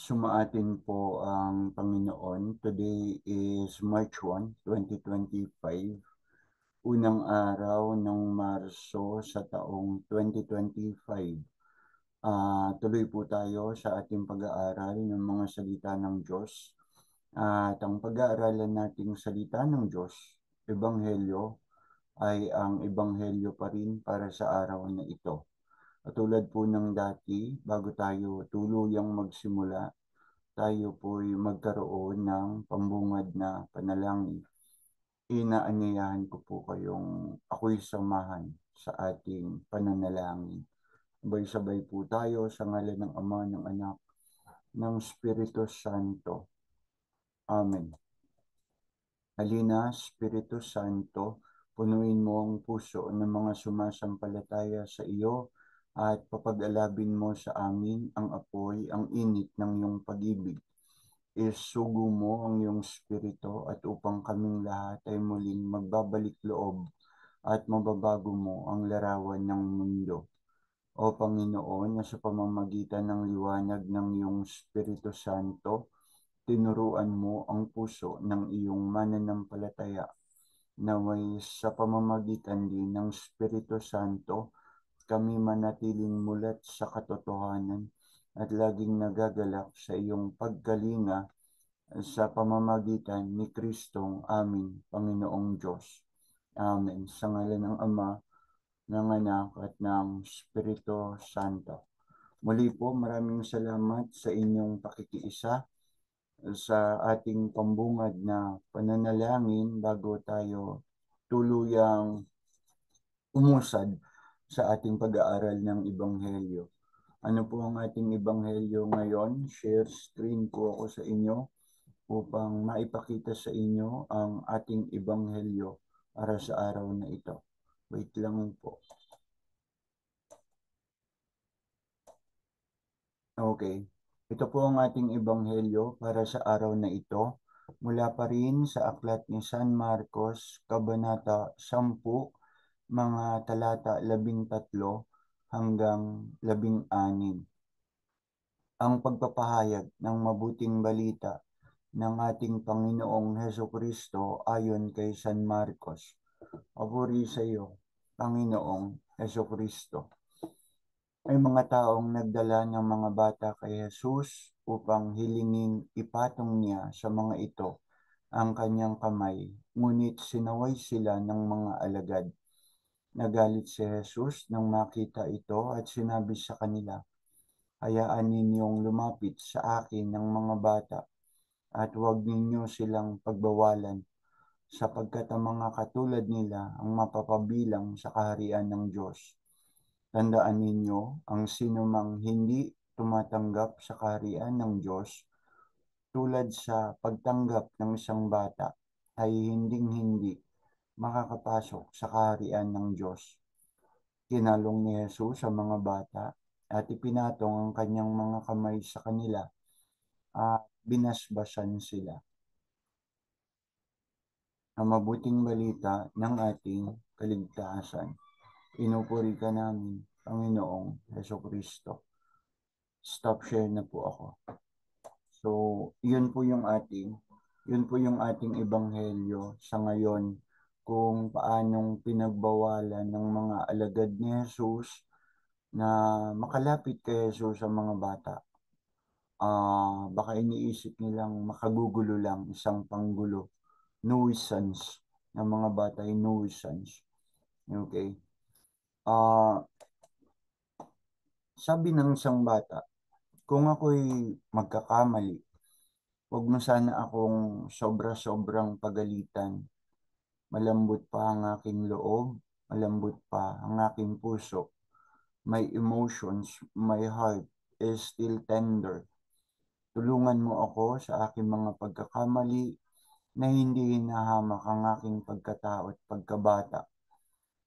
Sumaatin po ang Panginoon. Today is March 1, 2025. Unang araw ng Marso sa taong 2025. Tuloy po tayo sa ating pag-aaral ng mga salita ng Diyos. At ang pag-aaralan nating salita ng Diyos, Ebanghelyo, ay ang Ebanghelyo pa rin para sa araw na ito. Katulad po ng dati, bago tayo tuluyang magsimula, tayo po'y magkaroon ng pambungad na panalangin. Inaanyayahan ko po kayong ako'y samahan sa ating pananalangin. Sabay-sabay po tayo sa ngalan ng Ama, ng Anak, ng Espiritu Santo. Amen. Halina, Espiritu Santo, punuin mo ang puso ng mga sumasampalataya sa iyo at papag-alabin mo sa amin ang apoy, ang init ng iyong pag-ibig. Isugo mo ang iyong spirito at upang kaming lahat ay muling magbabalik loob at mababago mo ang larawan ng mundo. O Panginoon, na sa pamamagitan ng liwanag ng iyong Espiritu Santo, tinuruan mo ang puso ng iyong mananampalataya, naway sa pamamagitan din ng Espiritu Santo, kami manatiling mulat sa katotohanan at laging nagagalak sa iyong pagkalinga sa pamamagitan ni Kristong aming Panginoong Diyos. Amen. Sa ngalan ng Ama, ng Anak at ng Espiritu Santo. Muli po, maraming salamat sa inyong pakikiisa sa ating pambungad na pananalangin bago tayo tuluyang umusad sa ating pag-aaral ng Ebanghelyo. Ano po ang ating Ebanghelyo ngayon? Share screen po ako sa inyo upang maipakita sa inyo ang ating Ebanghelyo para sa araw na ito. Wait lang po. Okay. Ito po ang ating Ebanghelyo para sa araw na ito. Mula pa rin sa aklat ni San Marcos, Kabanata 10, mga talata 13 hanggang 16. Ang pagpapahayag ng mabuting balita ng ating Panginoong Hesukristo ayon kay San Marcos. Papuri sa iyo, Panginoong Hesukristo. May mga taong nagdala ng mga bata kay Jesus upang hilingin ipatong niya sa mga ito ang kanyang kamay, ngunit sinaway sila ng mga alagad. Nagalit si Jesus nang makita ito at sinabi sa kanila, hayaan ninyong lumapit sa akin ng mga bata at huwag ninyo silang pagbawalan, sapagkat ang mga katulad nila ang mapapabilang sa kaharian ng Diyos. Tandaan ninyo, ang sinumang hindi tumatanggap sa kaharian ng Diyos, tulad sa pagtanggap ng isang bata, ay hinding-hindi makakapasok sa kaharian ng Diyos. Kinalong ni Jesus sa mga bata at ipinatong ang kanyang mga kamay sa kanila at binasbasan sila. Ang mabuting balita ng ating kaligtasan. Pinupuri ka namin, Panginoong Hesukristo. Stop share na po ako. So, yun po yung ating ebanghelyo sa ngayon, kung paanong pinagbawalan ng mga alagad ni Jesus na makalapit kay Jesus sa mga bata. Baka iniisip nilang makagugulo lang, isang panggulo, nuisance ng mga bata ay nuisance. Okay. Sabi ng isang bata, kung ako'y magkakamali, huwag mo sana akong sobra-sobrang pagalitan. Malambot pa ang aking loob, malambot pa ang aking puso. My emotions, my heart is still tender. Tulungan mo ako sa aking mga pagkakamali na hindi hinahamak ang aking pagkatao at pagkabata.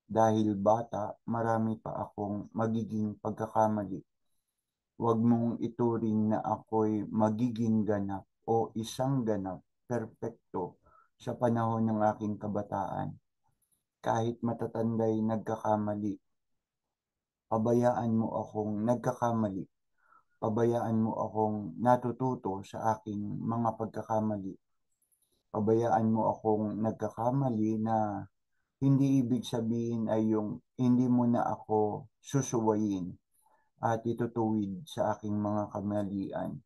Dahil bata, marami pa akong magiging pagkakamali. Huwag mong ituring na ako'y magiging ganap o isang ganap, perpekto sa panahon ng aking kabataan. Kahit matatanday nagkakamali, pabayaan mo akong nagkakamali Pabayaan mo akong natututo sa aking mga pagkakamali. Pabayaan mo akong nagkakamali na hindi ibig sabihin ay yung hindi mo na ako susuwayin at itutuwid sa aking mga kamalian,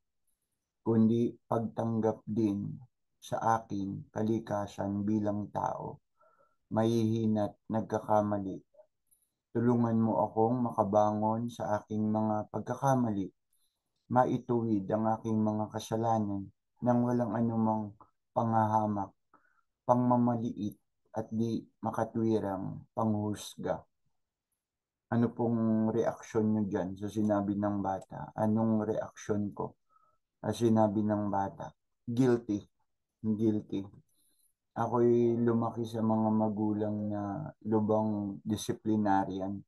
kundi pagtanggap din sa aking kalikasan bilang tao, mahihina't nagkakamali. Tulungan mo akong makabangon sa aking mga pagkakamali, maituwid ang aking mga kasalanan nang walang anumang panghahamak, pangmamaliit at di makatwirang panghusga. Ano pong reaksyon nyo dyan sa sinabi ng bata? Anong reaksyon ko sa sinabi ng bata? Guilty. Guilty. Ako'y lumaki sa mga magulang na lubang disciplinarian.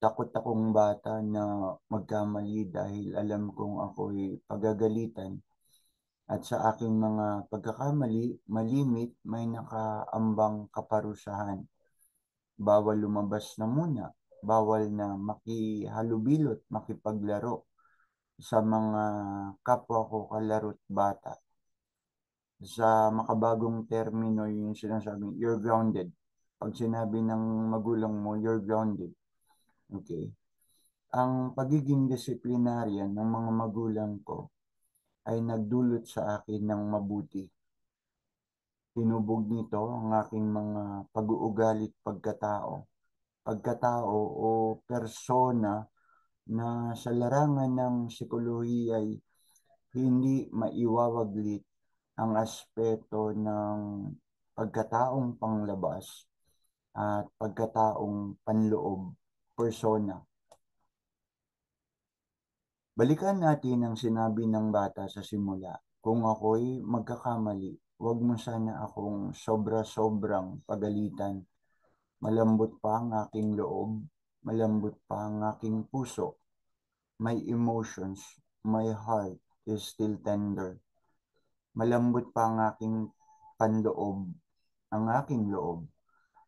Takot akong bata na magkamali dahil alam kong ako'y pagagalitan. At sa aking mga pagkakamali, malimit, may nakaambang kaparusahan. Bawal lumabas na muna. Bawal na makihalubilot, makipaglaro sa mga kapwa ko kalaro't bata. Sa makabagong termino yung sinasabing, you're grounded. Pag sinabi ng magulang mo, you're grounded. Okay. Ang pagiging disciplinarian ng mga magulang ko ay nagdulot sa akin ng mabuti. Tinubog nito ang aking mga pag-uugali at pagkatao. Pagkatao o persona na sa larangan ng psikolohiya ay hindi maiwawaglit ang aspeto ng pagkataong panglabas at pagkataong panloob, persona. Balikan natin ang sinabi ng bata sa simula. Kung ako'y magkakamali, huwag mo sana akong sobra-sobrang pagalitan. Malambot pa ang aking loob, malambot pa ang aking puso. My emotions, my heart is still tender. Malambot pa ang aking panloob, ang aking loob.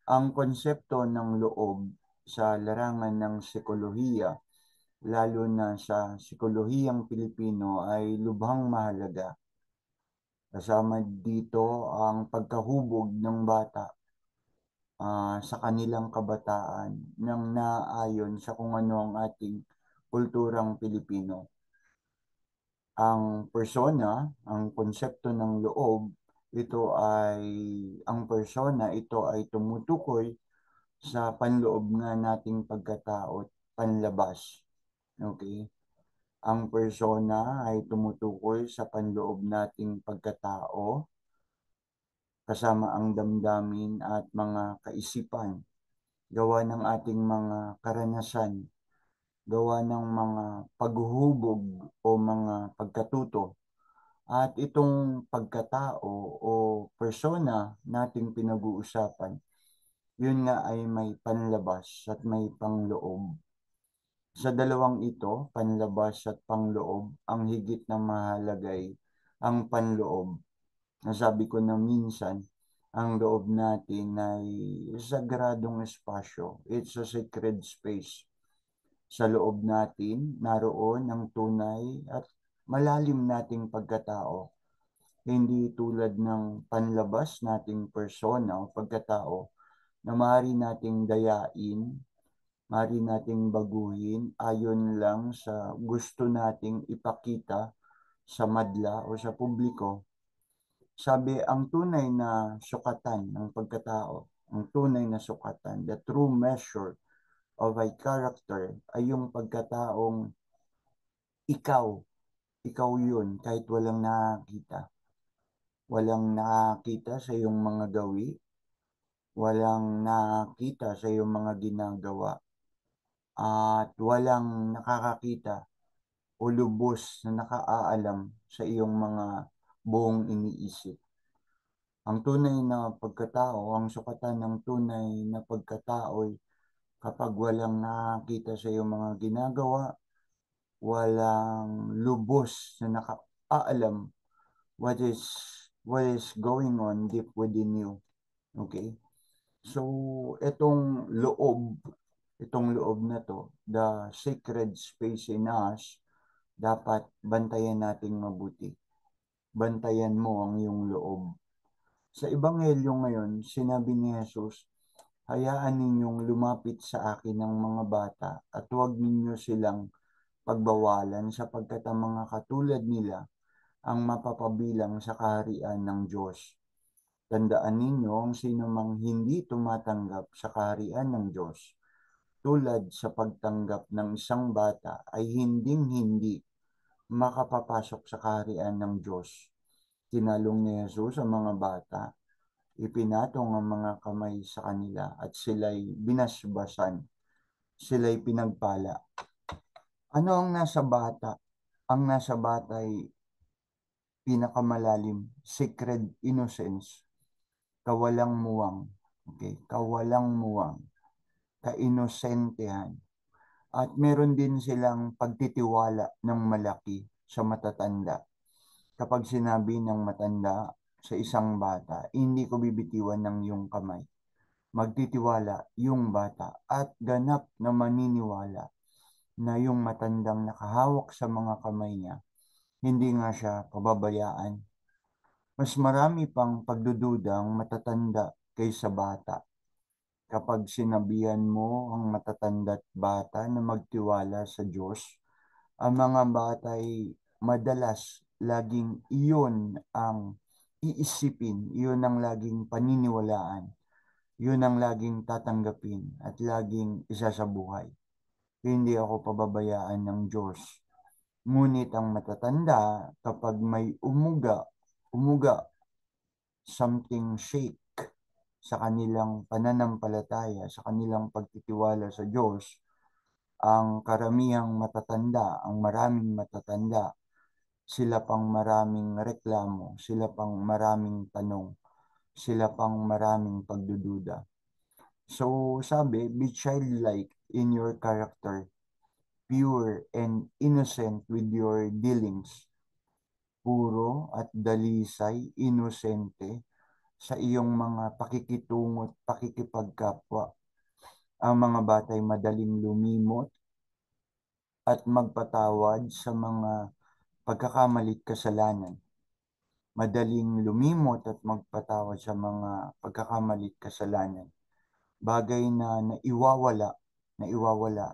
Ang konsepto ng loob sa larangan ng psikolohiya, lalo na sa psikolohiyang Pilipino, ay lubhang mahalaga. Kasama dito ang pagkahubog ng bata sa kanilang kabataan nang naayon sa kung ano ang ating kulturang Pilipino. Ang persona, ang konsepto ng loob, ang persona, ito ay tumutukoy sa panloob nga nating pagkatao at panlabas. Okay? Ang persona ay tumutukoy sa panloob nating pagkatao, kasama ang damdamin at mga kaisipan, gawa ng ating mga karanasan, gawa ng mga paghuhubog o mga pagkatuto. At itong pagkatao o persona nating pinag-uusapan, yun nga ay may panlabas at may pangloob. Sa dalawang ito, panlabas at pangloob, ang higit na mahalagay ang panloob. Nasabi ko na minsan, ang loob natin ay sagradong espasyo. It's a sacred space. Sa loob natin, naroon ang tunay at malalim nating pagkatao. Hindi tulad ng panlabas nating persona o pagkatao na maaari nating dayain, maaari nating baguhin ayon lang sa gusto nating ipakita sa madla o sa publiko. Sabi, ang tunay na sukatan ng pagkatao, ang tunay na sukatan, the true measure of a character ay yung pagkataong ikaw, ikaw yun kahit walang nakakita. Walang nakakita sa iyong mga gawi, walang nakakita sa iyong mga ginagawa, at walang nakakakita o lubos na nakaaalam sa iyong mga buong iniisip. Ang tunay na pagkatao, ang sukatan ng tunay na pagkatao ay kapag walang nakakita sa iyong mga ginagawa, walang lubos na nakaalam what is what is going on deep within you. Okay? So, itong loob itong loob na to, the sacred space in us, dapat bantayan nating mabuti. Bantayan mo ang iyong loob. Sa Ebanghelyo ngayon, sinabi ni Jesus, hayaan ninyong lumapit sa akin ang mga bata at huwag ninyo silang pagbawalan sapagkat ang mga katulad nila ang mapapabilang sa kaharian ng Diyos. Tandaan ninyo ang sinumang hindi tumatanggap sa kaharian ng Diyos tulad sa pagtanggap ng isang bata ay hinding-hindi makapapasok sa kaharian ng Diyos. Tinalong ni Jesus ang mga bata, ipinatong ang mga kamay sa kanila at sila'y binasbasan, sila'y pinagpala. Ano ang nasa bata? Ang nasa bata ay pinakamalalim, sacred innocence, kawalang muwang, okay? Kawalang muwang, kainosentehan. At meron din silang pagtitiwala ng malaki sa matatanda. Kapag sinabi ng matanda sa isang bata, hindi ko bibitiwan ng iyong kamay. Magtitiwala yung bata at ganap na maniniwala na yung matandang nakahawak sa mga kamay niya, hindi nga siya pababayaan. Mas marami pang pagdududang matatanda kaysa bata. Kapag sinabihan mo ang matatanda't bata na magtiwala sa Diyos, ang mga bata ay madalas laging iyon ang iisipin, iyon ang laging paniniwalaan, iyon ang laging tatanggapin at laging isa sa buhay. Hindi ako pababayaan ng Diyos. Ngunit ang matatanda, kapag may umuga, something shake sa kanilang pananampalataya, sa kanilang pagtitiwala sa Diyos, ang karamihang matatanda, ang maraming matatanda, sila pang maraming reklamo, sila pang maraming tanong, sila pang maraming pagdududa. So sabi, be childlike in your character, pure and innocent with your dealings, puro at dalisay, inosente sa iyong mga pakikitungo at pakikipagkapwa. Ang mga batay madaling lumimot at magpatawad sa mga pagkakamalit kasalanan. Madaling lumimot at magpatawad sa mga pagkakamalit kasalanan. Bagay na naiwawala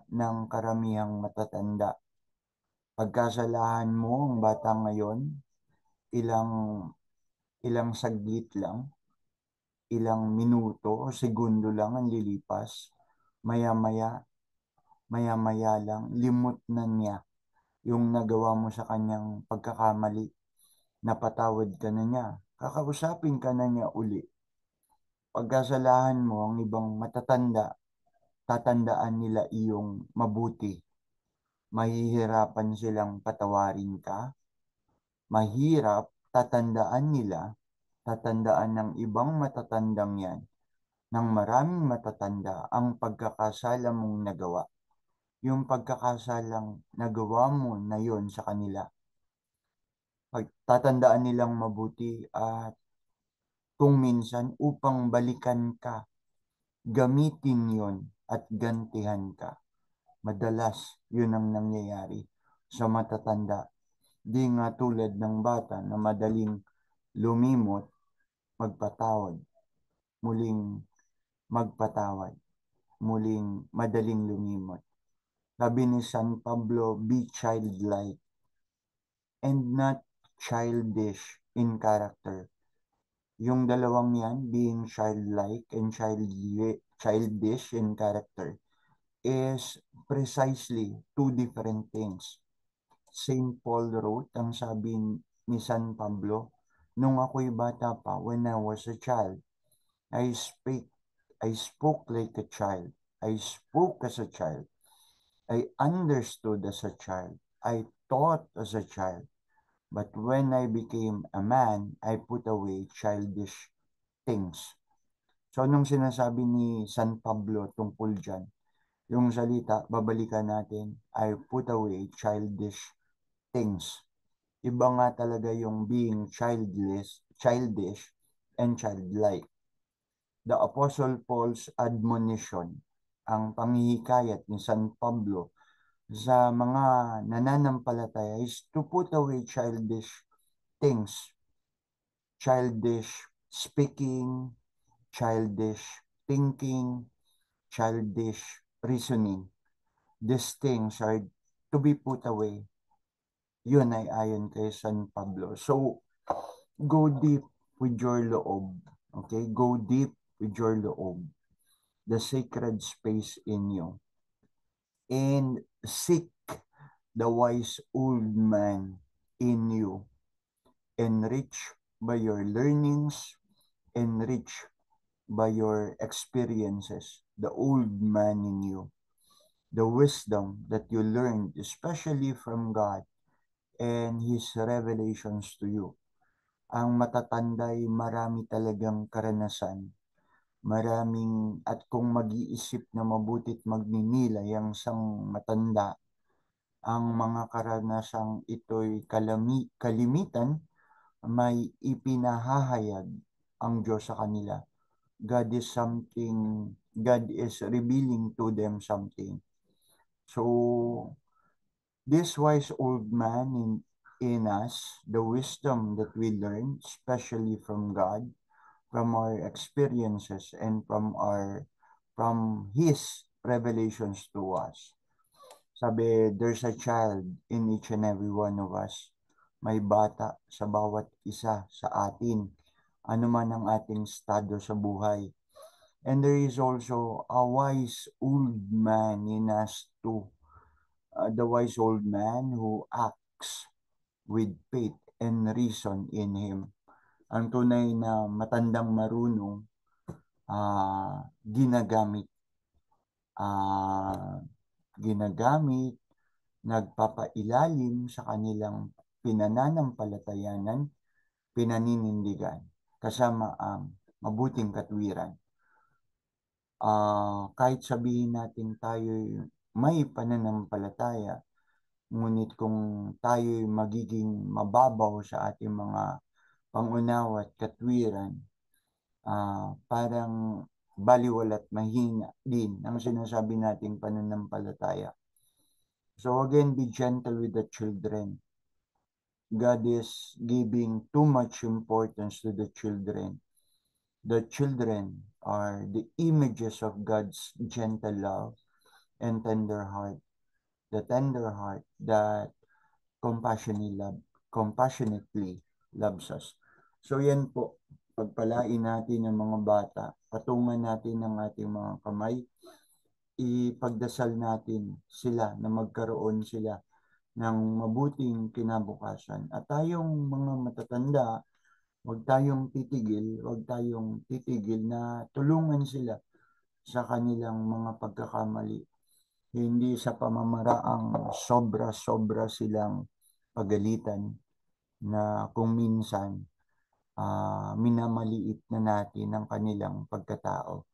ng karamihang matatanda. Pagkasalahan mo ang bata ngayon, ilang saglit lang, ilang minuto o segundo lang ang lilipas, maya-maya lang, limot na niya yung nagawa mo sa kanyang pagkakamali. Napatawad ka na niya. Kakausapin ka na niya uli. Pagkasalahan mo ang ibang matatanda, tatandaan nila iyong mabuti. Mahihirapan silang patawarin ka. Mahirap, tatandaan ng ibang matatandang yan, ng maraming matatanda ang pagkakasala mong nagawa. Yung pagkakasalang nagawa mo na yon sa kanila. Tatandaan nilang mabuti at kung minsan upang balikan ka, gamitin yon at gantihan ka. Madalas yun ang nangyayari sa matatanda. Di nga tulad ng bata na madaling lumimot, magpatawad, muling magpatawad, muling madaling lumimot. Sabi ni San Pablo, be childlike and not childish in character. Yung dalawang yan, being childlike and childish in character, is precisely two different things. Saint Paul wrote, ang sabi ni San Pablo, nung ako'y bata pa, when I was a child, I spoke like a child. I spoke as a child. I understood as a child. I thought as a child. But when I became a man, I put away childish things. So, anong sinasabi ni San Pablo tungkol dyan? Yung salita, babalikan natin, I put away childish things. Iba nga talaga yung being childish, and childlike. The Apostle Paul's admonition ang panghihikayat ni San Pablo sa mga nananampalataya is to put away childish things, childish speaking, childish thinking, childish reasoning. These things are to be put away. Yun ay ayon kay San Pablo. So, go deep with your loob. Okay? Go deep with your loob. The sacred space in you. And seek the wise old man in you. Enriched by your learnings, enriched by your experiences. The old man in you. The wisdom that you learned, especially from God and His revelations to you. Ang matatanda ay marami talagang karanasan. Maraming, at kung mag-iisip na mabutit magninilay ang sang matanda, ang mga karanasang ito'y kalimitan may ipinahahayag ang Diyos sa kanila. God is revealing to them something. So, this wise old man in us, the wisdom that we learn, especially from God, from our experiences, and from His revelations to us. Sabi, there's a child in each and every one of us. May bata sa bawat isa sa atin, ano man ang ating estado sa buhay. And there is also a wise old man in us too. The wise old man who acts with faith and reason in Him. Ang tunay na matandang marunong, ginagamit, nagpapailalim sa kanilang pinananampalatayanan, pinaninindigan, kasama ang mabuting katwiran. Kahit sabihin natin tayo'y may pananampalataya, ngunit kung tayo'y magiging mababaw sa ating mga pangunawa at katwiran, parang baliwala at mahina din ang sinasabi nating pananampalataya. So again, be gentle with the children. God is giving too much importance to the children. The children are the images of God's gentle love and tender heart. The tender heart that compassionately loves us. So yan po, pagpalain natin ang mga bata, patungan natin ang ating mga kamay, ipagdasal natin sila na magkaroon sila ng mabuting kinabukasan. At tayong mga matatanda, huwag tayong titigil na tulungan sila sa kanilang mga pagkakamali. Hindi sa pamamaraang sobra-sobra silang pagalitan na kung minsan minamaliit na natin ang kanilang pagkatao.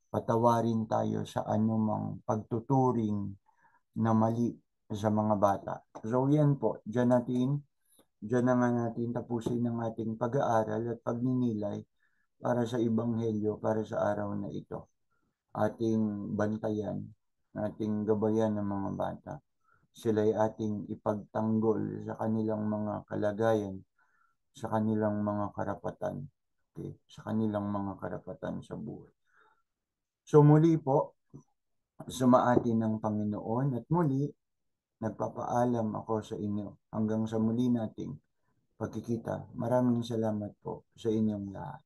Patawarin tayo sa anumang pagtuturing na mali sa mga bata. So yan po, Diyan na nga natin tapusin ang ating pag-aaral at pagninilay para sa Ebanghelyo para sa araw na ito. Ating bantayan, ating gabayan ng mga bata. Sila'y ating ipagtanggol sa kanilang mga kalagayan, sa kanilang mga karapatan, okay? Sa kanilang mga karapatan sa buhay. So muli po, sumaati ng Panginoon at muli, nagpapaalam ako sa inyo hanggang sa muli nating pagkikita. Maraming salamat po sa inyong lahat.